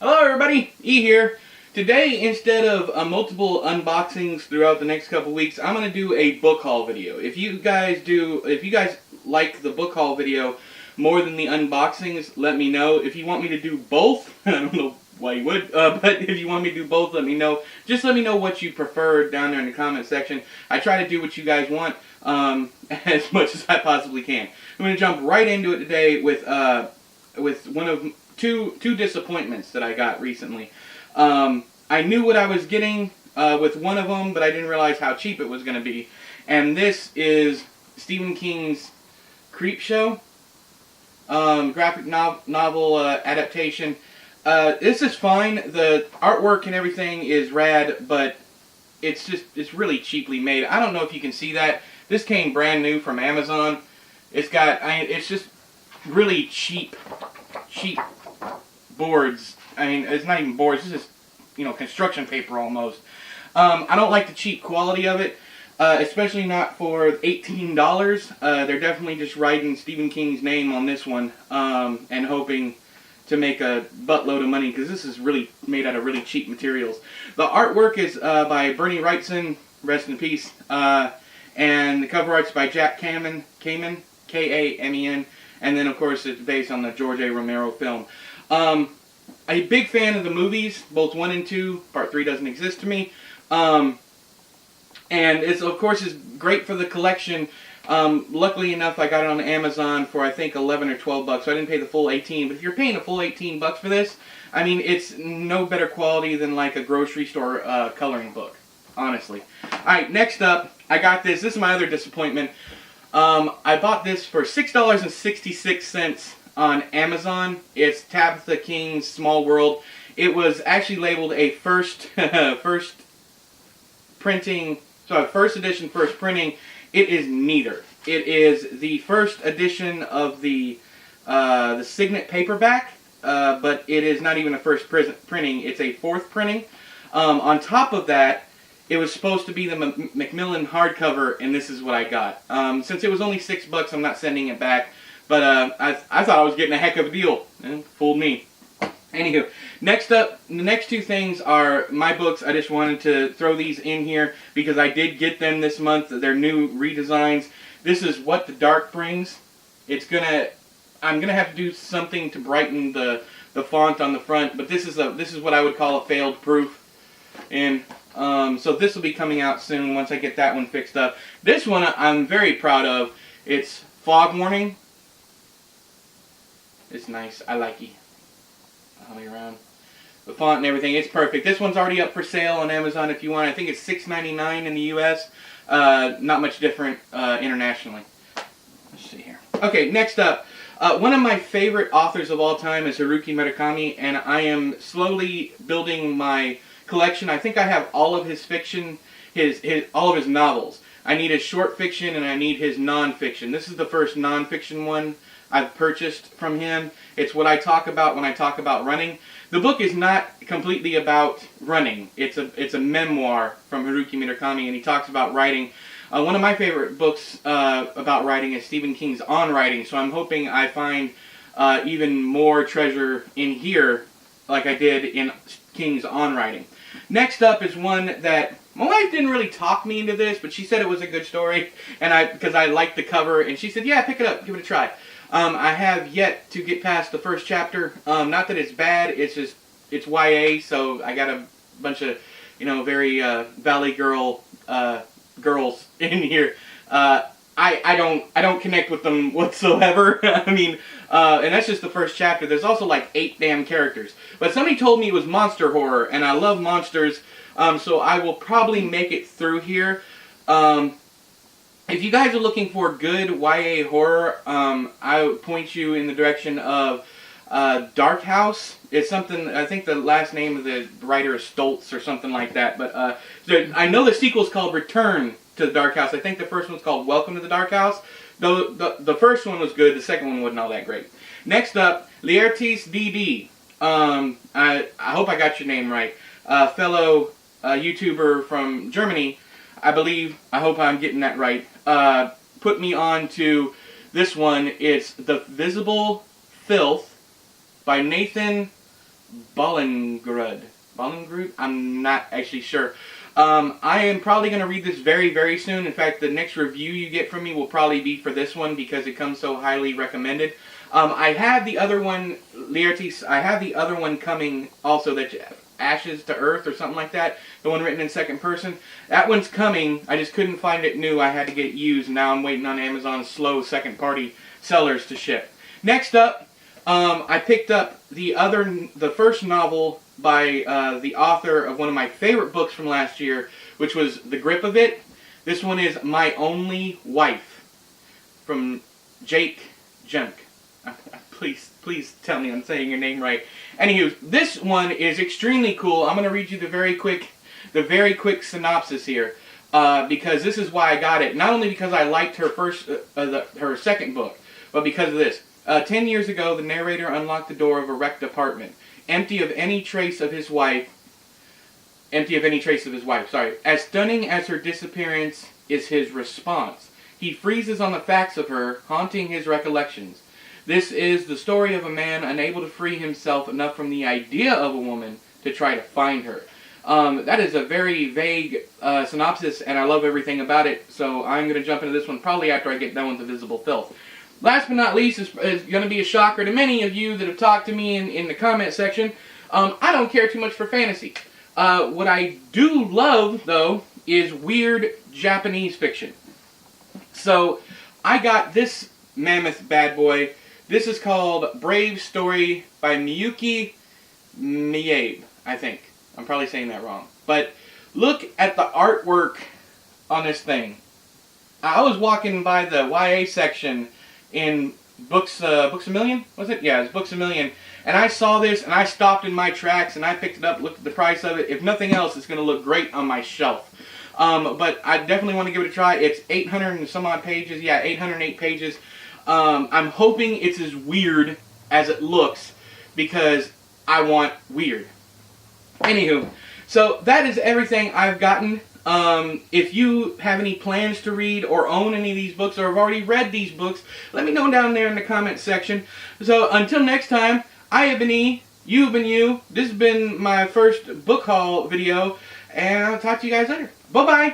Hello everybody, E here. Today, instead of multiple unboxings throughout the next couple weeks, I'm going to do a book haul video. If you guys like the book haul video more than the unboxings, let me know. If you want me to do both, I don't know why you would, but if you want me to do both, let me know. Just let me know what you prefer down there in the comment section. I try to do what you guys want as much as I possibly can. I'm going to jump right into it today with one of two disappointments that I got recently. I knew what I was getting with one of them, but I didn't realize how cheap it was going to be. And this is Stephen King's Creepshow graphic novel adaptation. This is fine. The artwork and everything is rad, but it's really cheaply made. I don't know if you can see that. This came brand new from Amazon. It's just really cheap boards. I mean, it's not even boards. This is, construction paper almost. I don't like the cheap quality of it, especially not for $18. They're definitely just writing Stephen King's name on this one and hoping to make a buttload of money, because this is really made out of really cheap materials. The artwork is by Bernie Wrightson, rest in peace, and the cover art's by Jack Kamen, K-A-M-E-N, and then of course it's based on the George A. Romero film. A big fan of the movies, both 1 and 2. Part 3 doesn't exist to me. And it's, of course, is great for the collection. Luckily enough, I got it on Amazon for, I think, 11 or 12 bucks, so I didn't pay the full 18. But if you're paying a full 18 bucks for this, I mean, it's no better quality than like a grocery store coloring book, honestly. Alright, next up, I got this. This is my other disappointment. I bought this for $6.66 on Amazon. It's Tabitha King's Small World. It was actually labeled a first edition, first printing. It is neither. It is the first edition of the Signet paperback, but it is not even a first printing. It's a fourth printing. On top of that, it was supposed to be the Macmillan hardcover, and this is what I got. Since it was only $6, I'm not sending it back. But I thought I was getting a heck of a deal. Fooled me. Anywho, next up, the next two things are my books. I just wanted to throw these in here because I did get them this month. They're new redesigns. This is What the Dark Brings. I'm gonna have to do something to brighten the font on the front, but this is what I would call a failed proof. And so this will be coming out soon once I get that one fixed up. This one I'm very proud of. It's Fog Warning. It's nice. I like it. All the way around. The font and everything, it's perfect. This one's already up for sale on Amazon if you want. I think it's $6.99 in the U.S. Not much different internationally. Let's see here. Okay, next up. One of my favorite authors of all time is Haruki Murakami, and I am slowly building my collection. I think I have all of his fiction, all of his novels. I need his short fiction and I need his non-fiction. This is the first non-fiction one I've purchased from him. It's what I talk about when I talk about running. The book is not completely about running. It's a memoir from Haruki Murakami, and he talks about writing. One of my favorite books about writing is Stephen King's On Writing, so I'm hoping I find even more treasure in here like I did in King's On Writing. Next up is one that my wife didn't really talk me into this, but she said it was a good story, and because I liked the cover, and she said, yeah, pick it up, give it a try. I have yet to get past the first chapter. Not that it's bad, it's just, it's YA, so I got a bunch of, very Valley Girl girls in here. I don't connect with them whatsoever. I mean, and that's just the first chapter. There's also like 8 damn characters. But somebody told me it was monster horror, and I love monsters, so I will probably make it through here. If you guys are looking for good YA horror, I would point you in the direction of Dark House. It's something, I think the last name of the writer is Stoltz or something like that. But I know the sequel's called Return to the Dark House. I think the first one's called Welcome to the Dark House. Though the first one was good, the second one wasn't all that great. Next up, Laertes DD. I hope I got your name right. Fellow YouTuber from Germany. I hope I'm getting that right. Put me on to this one. It's The Visible Filth by Nathan Bollingrud. Bollingrud? I'm not actually sure. I am probably going to read this very, very soon. In fact, the next review you get from me will probably be for this one because it comes so highly recommended. I have the other one, Laertes, I have the other one coming also, that Ashes to Earth or something like that. The one written in second person. That one's coming. I just couldn't find it new. I had to get it used. Now I'm waiting on Amazon's slow second-party sellers to ship. Next up, I picked up the first novel by the author of one of my favorite books from last year, which was The Grip of It. This one is My Only Wife from Jake Junk. Please tell me I'm saying your name right. Anywho, this one is extremely cool. I'm going to read you the very quick synopsis here, because this is why I got it. Not only because I liked her her second book, but because of this. 10 years ago, the narrator unlocked the door of a wrecked apartment, empty of any trace of his wife. Sorry. As stunning as her disappearance is his response, he freezes on the facts of her, haunting his recollections. This is the story of a man unable to free himself enough from the idea of a woman to try to find her. That is a very vague synopsis, and I love everything about it, so I'm going to jump into this one probably after I get done with The Visible Filth. Last but not least is going to be a shocker to many of you that have talked to me in the comment section. I don't care too much for fantasy. What I do love, though, is weird Japanese fiction. So, I got this mammoth bad boy. This is called Brave Story by Miyuki Miyabe, I think. I'm probably saying that wrong. But look at the artwork on this thing. I was walking by the YA section in Books A Million, was it? Yeah, it was Books A Million. And I saw this, and I stopped in my tracks, and I picked it up, looked at the price of it. If nothing else, it's going to look great on my shelf. But I definitely want to give it a try. It's 800 and some odd pages. Yeah, 808 pages. I'm hoping it's as weird as it looks, because I want weird. Anywho, so that is everything I've gotten. If you have any plans to read or own any of these books or have already read these books, let me know down there in the comments section. So until next time, I have been E, you have been you. This has been my first book haul video, and I'll talk to you guys later. Bye-bye!